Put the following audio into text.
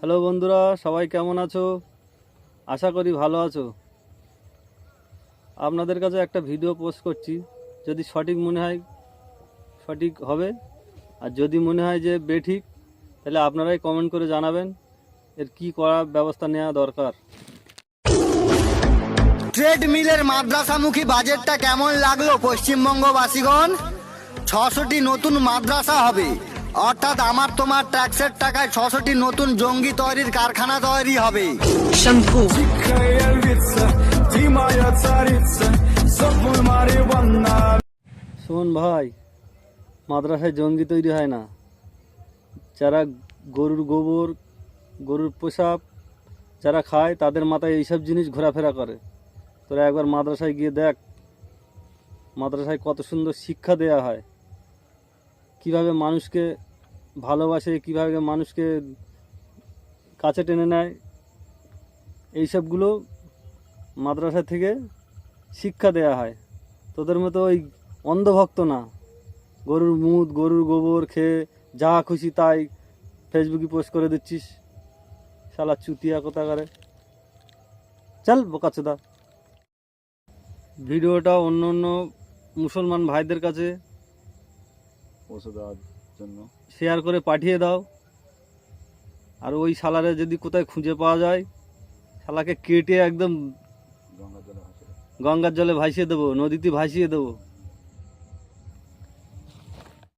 Hello বন্ধুরা, সবাই কেমন আছো? আশা করি ভালো আছো। আপনাদের কাছে একটা ভিডিও পোস্ট করছি, যদি সঠিক মনে হয় সঠিক হবে, আর যদি মনে হয় যে বেঠিক তাহলে আপনারাই কমেন্ট করে জানাবেন এর কি করার ব্যবস্থা নেওয়া দরকার। ট্রেডমিলের মাদ্রাসামুখী বাজেটটা কেমন লাগলো পশ্চিমবঙ্গবাসীগণ? 600টি নতুন মাদ্রাসা হবে, অর্থাৎ আমার তোমার ট্যাক্সের টাকায় 600টি নতুন জঙ্গি তৈরির কারখানা তৈরি হবে। Shampoo. শোন ভাই, মাদ্রাসায় জঙ্গি তৈরি হয় না। যারা গরুর গোবর, গরুর পেশাব যারা খায় তাদের মাথায় এইসব জিনিস ঘোরাফেরা করে। তোরা একবার মাদ্রাসায় গিয়ে দেখ, মাদ্রাসায় কত সুন্দর শিক্ষা দেয়া হয়, কিভাবে মানুষকে ভালোবাসে, কিভাবে মানুষকে কাছে টেনে নেয়, এইসবগুলো মাদ্রাসা থেকে শিক্ষা দেয়া হয়। তোদের মতো ওই অন্ধভক্ত না, গরুর মুত গরুর গোবর খেয়ে যা খুশি তাই ফেসবুকে পোস্ট করে দিচ্ছিস। শালা চুতিয়া কোথাকারে, চল বোকাচোদা। ভিডিওটা অন্য অন্য মুসলমান ভাইদের কাছে পৌঁছে দেওয়ার জন্য শেয়ার করে পাঠিয়ে দাও। আর ওই শালারে যদি কোথায় খুঁজে পাওয়া যায়, শালাকে কেটে একদম গঙ্গার জলে ভাসে গঙ্গার জলে ভাসিয়ে দেবো, নদীতে ভাসিয়ে দেবো।